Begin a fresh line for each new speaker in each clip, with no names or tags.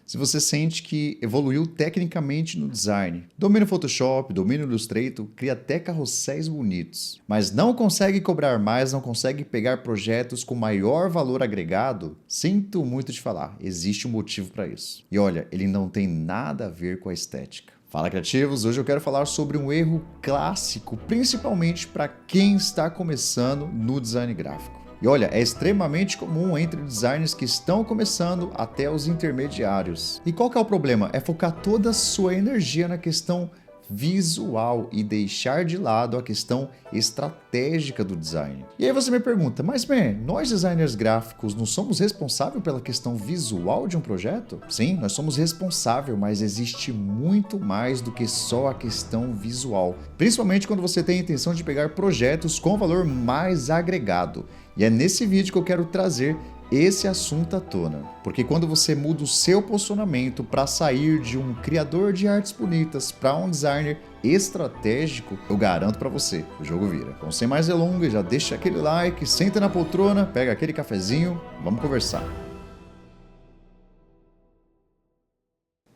se você sente que evoluiu tecnicamente no design, domina o Photoshop, domina o Illustrator, cria até carrosséis bonitos, mas não consegue cobrar mais, não consegue pegar projetos com maior valor agregado, sinto muito te falar, existe um motivo para isso. E olha, ele não tem nada a ver com a estética. Fala, criativos! Hoje eu quero falar sobre um erro clássico, principalmente para quem está começando no design gráfico. E olha, é extremamente comum entre designers que estão começando até os intermediários. E qual que é o problema? É focar toda a sua energia na questão visual e deixar de lado a questão estratégica do design. E aí você me pergunta, mas nós designers gráficos não somos responsáveis pela questão visual de um projeto? Sim, nós somos responsáveis, mas existe muito mais do que só a questão visual. Principalmente quando você tem a intenção de pegar projetos com valor mais agregado. E é nesse vídeo que eu quero trazer esse assunto à tona, porque quando você muda o seu posicionamento para sair de um criador de artes bonitas para um designer estratégico, eu garanto para você, o jogo vira. Então, sem mais delongas, já deixa aquele like, senta na poltrona, pega aquele cafezinho, vamos conversar.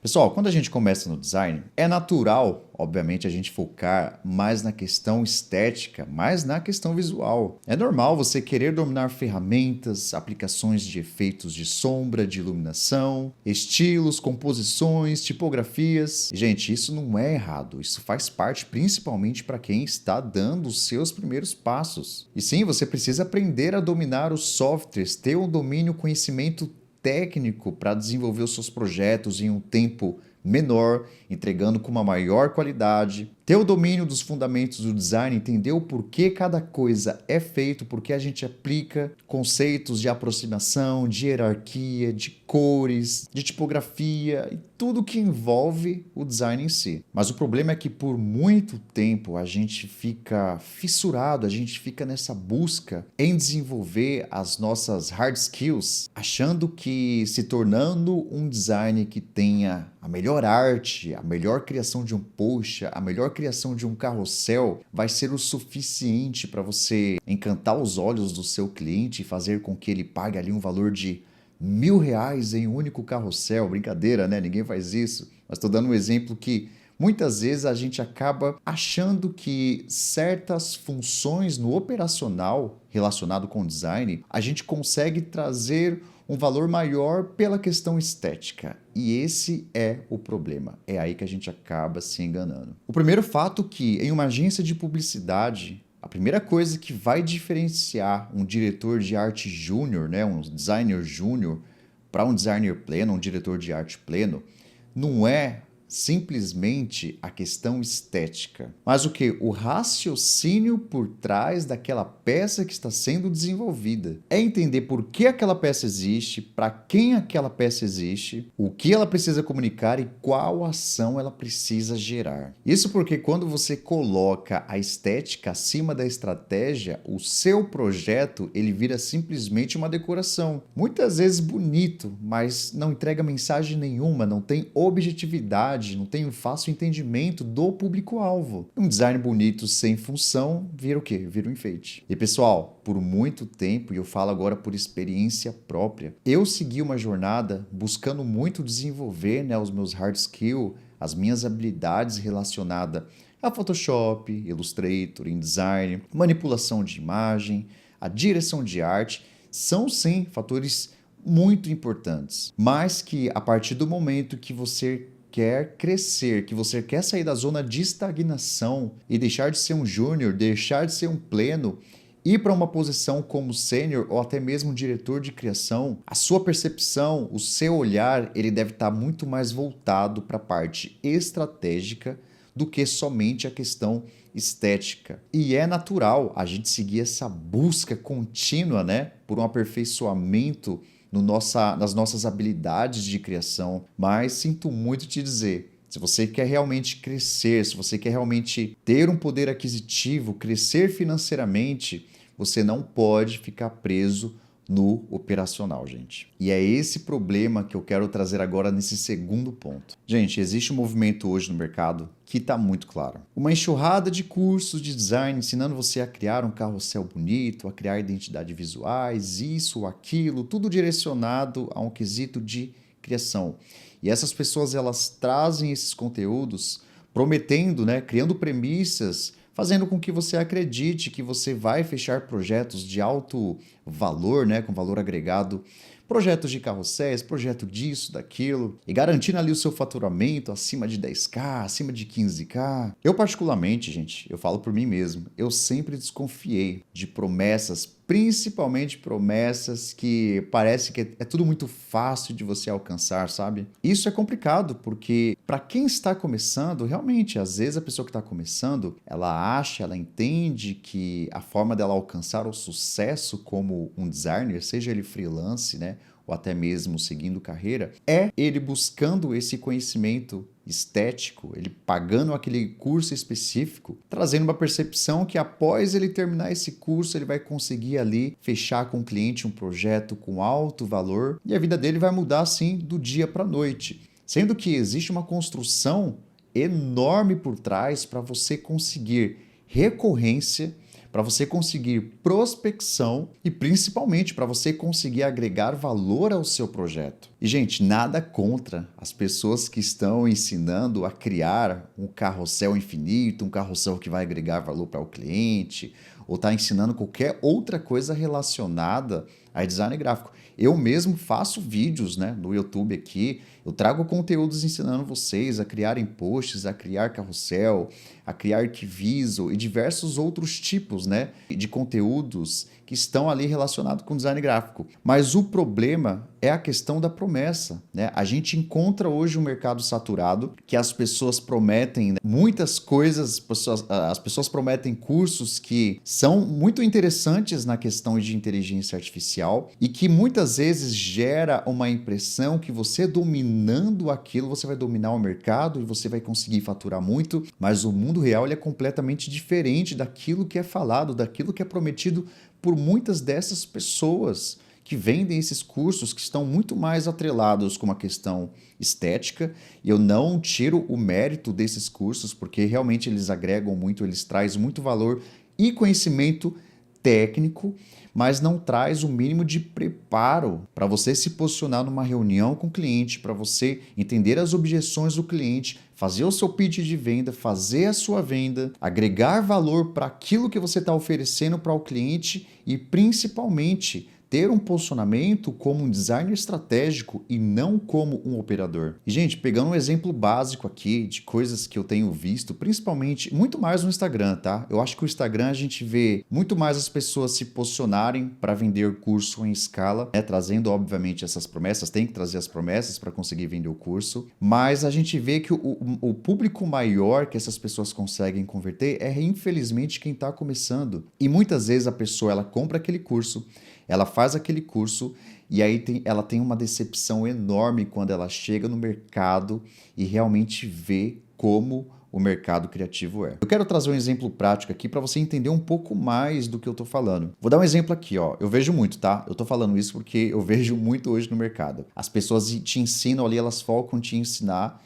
Pessoal, quando a gente começa no design, é natural, obviamente, a gente focar mais na questão estética, mais na questão visual. É normal você querer dominar ferramentas, aplicações de efeitos de sombra, de iluminação, estilos, composições, tipografias. Gente, isso não é errado, isso faz parte principalmente para quem está dando os seus primeiros passos. E sim, você precisa aprender a dominar os softwares, ter um domínio, conhecimento técnico para desenvolver os seus projetos em um tempo menor, entregando com uma maior qualidade, ter o domínio dos fundamentos do design, entender o porquê cada coisa é feito, porque a gente aplica conceitos de aproximação, de hierarquia, de cores, de tipografia e tudo que envolve o design em si. Mas o problema é que por muito tempo a gente fica fissurado, a gente fica nessa busca em desenvolver as nossas hard skills, achando que se tornando um design que tenha a melhor arte, a melhor criação de um post, a melhor criação de um carrossel vai ser o suficiente para você encantar os olhos do seu cliente e fazer com que ele pague ali um valor de R$ 1.000 em um único carrossel. Brincadeira, né? Ninguém faz isso. Mas estou dando um exemplo que muitas vezes a gente acaba achando que certas funções no operacional relacionado com design, a gente consegue trazer um valor maior pela questão estética. E esse é o problema. É aí que a gente acaba se enganando. O primeiro fato que em uma agência de publicidade, a primeira coisa que vai diferenciar um diretor de arte júnior, né, um designer júnior, para um designer pleno, um diretor de arte pleno, não é simplesmente a questão estética, mas o que? O raciocínio por trás daquela peça que está sendo desenvolvida. É entender por que aquela peça existe, para quem aquela peça existe, o que ela precisa comunicar e qual ação ela precisa gerar. Isso porque quando você coloca a estética acima da estratégia, o seu projeto ele vira simplesmente uma decoração. Muitas vezes bonito, mas não entrega mensagem nenhuma, não tem objetividade, não tem um fácil entendimento do público-alvo. Um design bonito sem função vira o quê? Vira um enfeite. E pessoal, por muito tempo, e eu falo agora por experiência própria, eu segui uma jornada buscando muito desenvolver, né, os meus hard skills, as minhas habilidades relacionadas a Photoshop, Illustrator, InDesign, manipulação de imagem, a direção de arte, são sim fatores muito importantes, mas que a partir do momento que você quer crescer, que você quer sair da zona de estagnação e deixar de ser um júnior, deixar de ser um pleno, ir para uma posição como sênior ou até mesmo diretor de criação, a sua percepção, o seu olhar, ele deve estar muito mais voltado para a parte estratégica do que somente a questão estética. E é natural a gente seguir essa busca contínua, né, por um aperfeiçoamento nas nossas habilidades de criação, mas sinto muito te dizer, se você quer realmente crescer, se você quer realmente ter um poder aquisitivo, crescer financeiramente, você não pode ficar preso no operacional, gente. E é esse problema que eu quero trazer agora nesse segundo ponto. Gente, existe um movimento hoje no mercado que está muito claro. Uma enxurrada de cursos de design ensinando você a criar um carrossel bonito, a criar identidades visuais, isso, aquilo, tudo direcionado a um quesito de criação. E essas pessoas elas trazem esses conteúdos prometendo, né, criando premissas, fazendo com que você acredite que você vai fechar projetos de alto valor, né, com valor agregado, projetos de carrosséis, projeto disso, daquilo, e garantindo ali o seu faturamento acima de 10k, acima de 15k. Eu particularmente, gente, eu falo por mim mesmo, eu sempre desconfiei de promessas, principalmente promessas que parece que é tudo muito fácil de você alcançar, sabe? Isso é complicado, porque para quem está começando, realmente, às vezes a pessoa que está começando, ela acha, ela entende que a forma dela alcançar o sucesso como um designer, seja ele freelance, né? Ou até mesmo seguindo carreira, é ele buscando esse conhecimento estético, ele pagando aquele curso específico, trazendo uma percepção que após ele terminar esse curso, ele vai conseguir ali fechar com o cliente um projeto com alto valor e a vida dele vai mudar assim do dia para a noite. Sendo que existe uma construção enorme por trás para você conseguir recorrência, para você conseguir prospecção e principalmente para você conseguir agregar valor ao seu projeto. E, gente, nada contra as pessoas que estão ensinando a criar um carrossel infinito, um carrossel que vai agregar valor para o cliente, ou está ensinando qualquer outra coisa relacionada a design gráfico. Eu mesmo faço vídeos, né, no YouTube aqui, eu trago conteúdos ensinando vocês a criarem posts, a criar carrossel, a criar arquiviso e diversos outros tipos, né, de conteúdos que estão ali relacionados com design gráfico. Mas o problema é a questão da promessa, né? A gente encontra hoje um mercado saturado, que as pessoas prometem, né, muitas coisas, as pessoas prometem cursos que são muito interessantes na questão de inteligência artificial e que muitas vezes gera uma impressão que você dominando aquilo, você vai dominar o mercado e você vai conseguir faturar muito, mas o mundo real ele é completamente diferente daquilo que é falado, daquilo que é prometido por muitas dessas pessoas que vendem esses cursos que estão muito mais atrelados com uma questão estética, e eu não tiro o mérito desses cursos, porque realmente eles agregam muito, eles trazem muito valor e conhecimento técnico, mas não traz o mínimo de preparo para você se posicionar numa reunião com o cliente, para você entender as objeções do cliente, fazer o seu pitch de venda, fazer a sua venda, agregar valor para aquilo que você está oferecendo para o cliente e principalmente ter um posicionamento como um designer estratégico e não como um operador. E, gente, pegando um exemplo básico aqui de coisas que eu tenho visto, principalmente, muito mais no Instagram, tá? Eu acho que o Instagram a gente vê muito mais as pessoas se posicionarem para vender curso em escala, né? Trazendo, obviamente, essas promessas, tem que trazer as promessas para conseguir vender o curso, mas a gente vê que o público maior que essas pessoas conseguem converter é, infelizmente, quem está começando. E muitas vezes a pessoa, ela compra aquele curso, ela faz aquele curso e aí ela tem uma decepção enorme quando ela chega no mercado e realmente vê como o mercado criativo é. Eu quero trazer um exemplo prático aqui para você entender um pouco mais do que eu estou falando. Vou dar um exemplo aqui, ó. Eu vejo muito, tá? Eu estou falando isso porque eu vejo muito hoje no mercado. As pessoas te ensinam ali, elas focam em te ensinar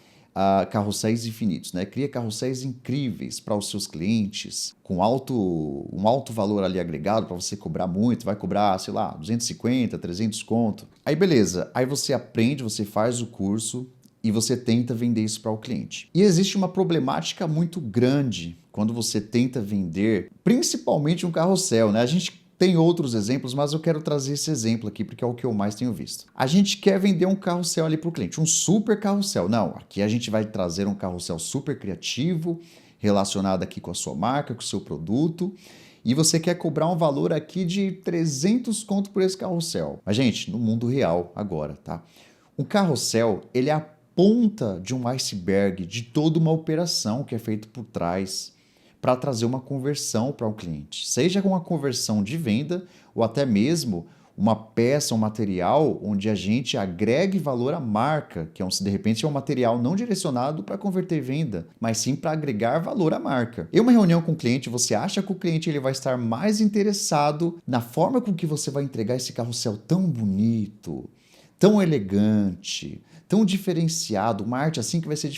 carrosséis infinitos, né? Cria carrosséis incríveis para os seus clientes, com um alto valor ali agregado para você cobrar muito, vai cobrar, sei lá, 250, 300 conto. Aí beleza, aí você aprende, você faz o curso e você tenta vender isso para o cliente. E existe uma problemática muito grande quando você tenta vender, principalmente um carrossel, né? A gente tem outros exemplos, mas eu quero trazer esse exemplo aqui porque é o que eu mais tenho visto. A gente quer vender um carrossel ali para o cliente, um super carrossel. Não, aqui a gente vai trazer um carrossel super criativo, relacionado aqui com a sua marca, com o seu produto, e você quer cobrar um valor aqui de 300 conto por esse carrossel. Mas, gente, no mundo real agora, tá? Um carrossel, ele é a ponta de um iceberg de toda uma operação que é feita por trás para trazer uma conversão para o cliente, seja com uma conversão de venda ou até mesmo uma peça, um material onde a gente agregue valor à marca, que de repente é um material não direcionado para converter venda, mas sim para agregar valor à marca. Em uma reunião com o cliente, você acha que o cliente ele vai estar mais interessado na forma com que você vai entregar esse carrossel tão bonito, tão elegante, tão diferenciado, uma arte assim que vai ser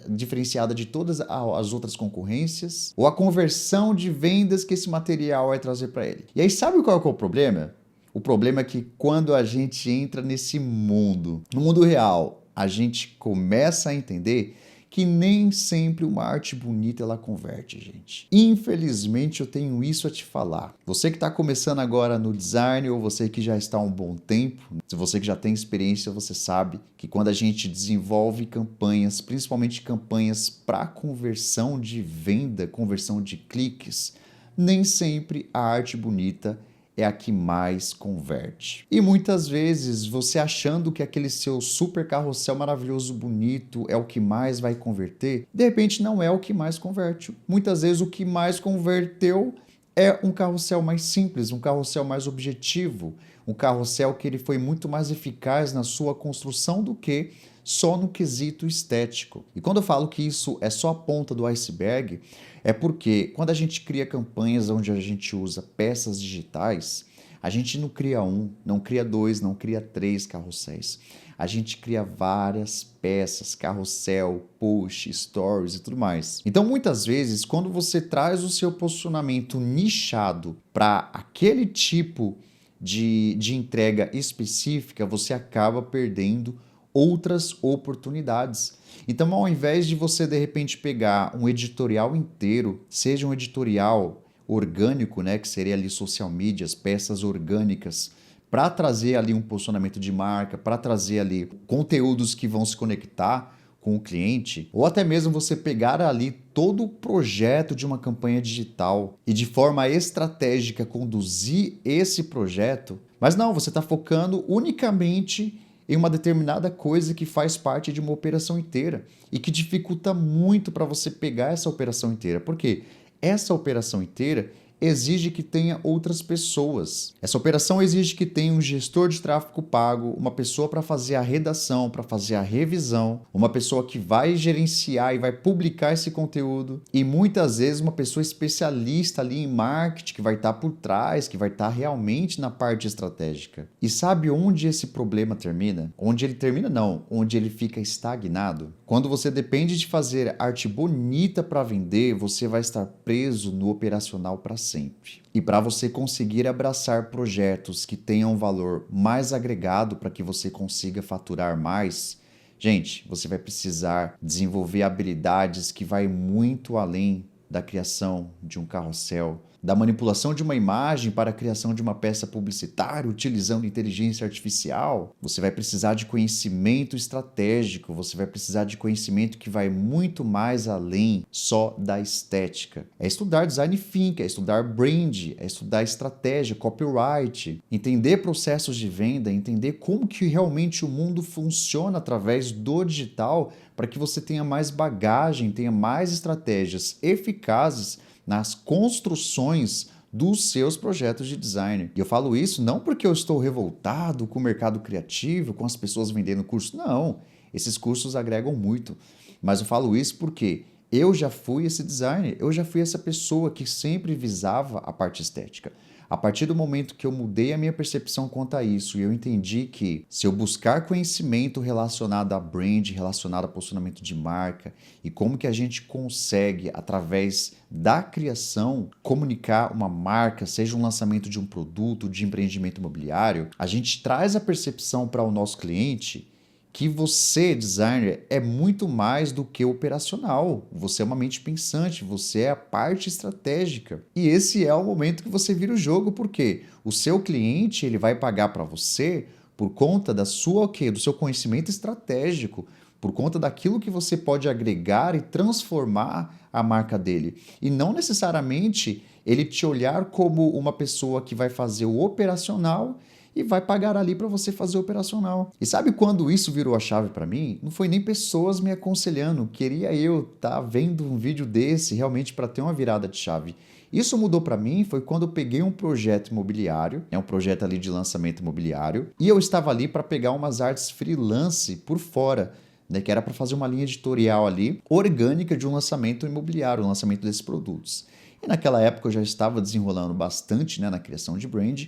diferenciada de todas as outras concorrências, ou a conversão de vendas que esse material vai trazer para ele. E aí sabe qual é o problema? O problema é que quando a gente entra nesse mundo, no mundo real, a gente começa a entender que nem sempre uma arte bonita ela converte, gente. Infelizmente eu tenho isso a te falar. Você que está começando agora no design ou você que já está há um bom tempo, se você que já tem experiência, você sabe que quando a gente desenvolve campanhas, principalmente campanhas para conversão de venda, conversão de cliques, nem sempre a arte bonita é a que mais converte. E muitas vezes você achando que aquele seu super carrossel maravilhoso, bonito, é o que mais vai converter, de repente não é o que mais converte. Muitas vezes o que mais converteu é um carrossel mais simples, um carrossel mais objetivo, um carrossel que ele foi muito mais eficaz na sua construção do que só no quesito estético. E quando eu falo que isso é só a ponta do iceberg, é porque quando a gente cria campanhas onde a gente usa peças digitais, a gente não cria um, não cria dois, não cria três carrosséis. A gente cria várias peças, carrossel, post, stories e tudo mais. Então, muitas vezes, quando você traz o seu posicionamento nichado para aquele tipo de entrega específica, você acaba perdendo outras oportunidades. Então, ao invés de você de repente pegar um editorial inteiro, seja um editorial orgânico, né, que seria ali social media, peças orgânicas, para trazer ali um posicionamento de marca, para trazer ali conteúdos que vão se conectar com o cliente, ou até mesmo você pegar ali todo o projeto de uma campanha digital e de forma estratégica conduzir esse projeto, mas não, você está focando unicamente em uma determinada coisa que faz parte de uma operação inteira e que dificulta muito para você pegar essa operação inteira. Por quê? Essa operação inteira exige que tenha outras pessoas. Essa operação exige que tenha um gestor de tráfego pago, uma pessoa para fazer a redação, para fazer a revisão, uma pessoa que vai gerenciar e vai publicar esse conteúdo e muitas vezes uma pessoa especialista ali em marketing que vai estar por trás, que vai estar realmente na parte estratégica. E sabe onde esse problema termina? Onde ele termina não, onde ele fica estagnado. Quando você depende de fazer arte bonita para vender, você vai estar preso no operacional para sempre. E para você conseguir abraçar projetos que tenham valor mais agregado para que você consiga faturar mais, gente, você vai precisar desenvolver habilidades que vai muito além da criação de um carrossel, da manipulação de uma imagem para a criação de uma peça publicitária utilizando inteligência artificial. Você vai precisar de conhecimento estratégico, você vai precisar de conhecimento que vai muito mais além só da estética. É estudar design thinking, é estudar brand, é estudar estratégia, copyright, entender processos de venda, entender como que realmente o mundo funciona através do digital para que você tenha mais bagagem, tenha mais estratégias eficazes nas construções dos seus projetos de design. E eu falo isso não porque eu estou revoltado com o mercado criativo, com as pessoas vendendo curso. Não, esses cursos agregam muito. Mas eu falo isso porque eu já fui esse designer, eu já fui essa pessoa que sempre visava a parte estética. A partir do momento que eu mudei a minha percepção quanto a isso e eu entendi que se eu buscar conhecimento relacionado a brand, relacionado a posicionamento de marca e como que a gente consegue, através da criação, comunicar uma marca, seja um lançamento de um produto, de empreendimento imobiliário, a gente traz a percepção para o nosso cliente que você, designer, é muito mais do que operacional. Você é uma mente pensante, você é a parte estratégica. E esse é o momento que você vira o jogo, porque o seu cliente ele vai pagar para você por conta da sua, do seu conhecimento estratégico, por conta daquilo que você pode agregar e transformar a marca dele. E não necessariamente ele te olhar como uma pessoa que vai fazer o operacional e vai pagar ali para você fazer o operacional. E sabe quando isso virou a chave para mim? Não foi nem pessoas me aconselhando, queria eu estar vendo um vídeo desse realmente para ter uma virada de chave. Isso mudou para mim foi quando eu peguei um projeto imobiliário, um projeto ali de lançamento imobiliário, e eu estava ali para pegar umas artes freelance por fora, né, que era para fazer uma linha editorial ali, orgânica de um lançamento imobiliário, um lançamento desses produtos. E naquela época eu já estava desenrolando bastante, né, na criação de brand,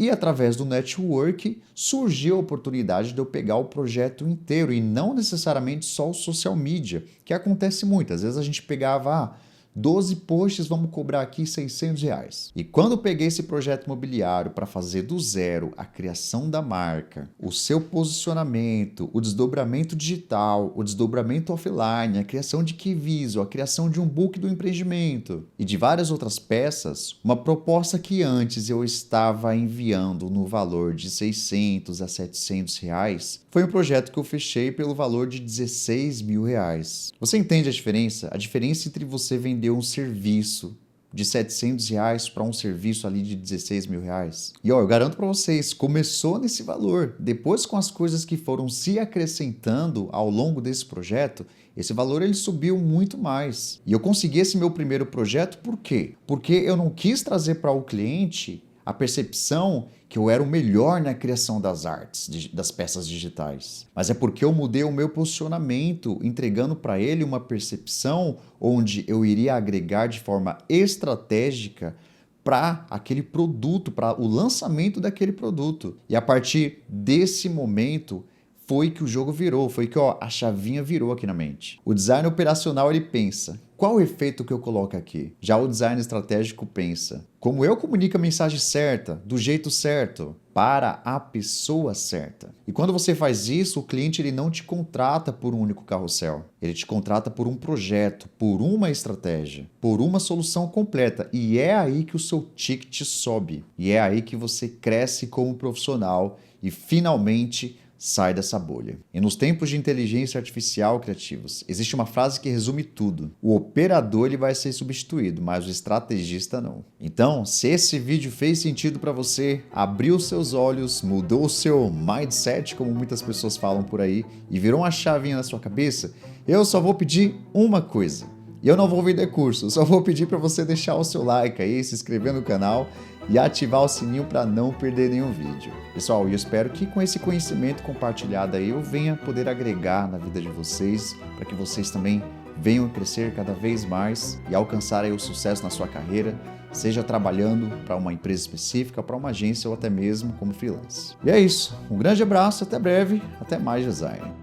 e através do network surgiu a oportunidade de eu pegar o projeto inteiro e não necessariamente só o social media, que acontece muito. Às vezes a gente pegava 12 posts, vamos cobrar aqui R$ 600. E quando eu peguei esse projeto imobiliário para fazer do zero a criação da marca, o seu posicionamento, o desdobramento digital, o desdobramento offline, a criação de key visual, a criação de um book do empreendimento e de várias outras peças, uma proposta que antes eu estava enviando no valor de R$ 600 a R$ 700, foi um projeto que eu fechei pelo valor de R$ 16.000. Você entende a diferença? A diferença entre você vender um serviço de R$ 700 para um serviço ali de R$ 16.000. E ó, eu garanto para vocês, começou nesse valor. Depois, com as coisas que foram se acrescentando ao longo desse projeto, esse valor ele subiu muito mais. E eu consegui esse meu primeiro projeto por quê? Porque eu não quis trazer para o cliente a percepção que eu era o melhor na criação das artes, das peças digitais. Mas é porque eu mudei o meu posicionamento, entregando para ele uma percepção onde eu iria agregar de forma estratégica para aquele produto, para o lançamento daquele produto. E a partir desse momento foi que o jogo virou, foi que a chavinha virou aqui na mente. O design operacional ele pensa, qual o efeito que eu coloco aqui? Já o design estratégico pensa, como eu comunico a mensagem certa, do jeito certo, para a pessoa certa. E quando você faz isso, o cliente ele não te contrata por um único carrossel. Ele te contrata por um projeto, por uma estratégia, por uma solução completa. E é aí que o seu ticket sobe. E é aí que você cresce como profissional e finalmente sai dessa bolha. E nos tempos de inteligência artificial criativos, existe uma frase que resume tudo. O operador ele vai ser substituído, mas o estrategista não. Então, se esse vídeo fez sentido para você, abriu seus olhos, mudou o seu mindset, como muitas pessoas falam por aí, e virou uma chavinha na sua cabeça, eu só vou pedir uma coisa. E eu não vou vender curso, só vou pedir para você deixar o seu like aí, se inscrever no canal e ativar o sininho para não perder nenhum vídeo. Pessoal, eu espero que com esse conhecimento compartilhado aí eu venha poder agregar na vida de vocês, para que vocês também venham crescer cada vez mais e alcançar aí o sucesso na sua carreira, seja trabalhando para uma empresa específica, para uma agência ou até mesmo como freelance. E é isso, um grande abraço, até breve, até mais design.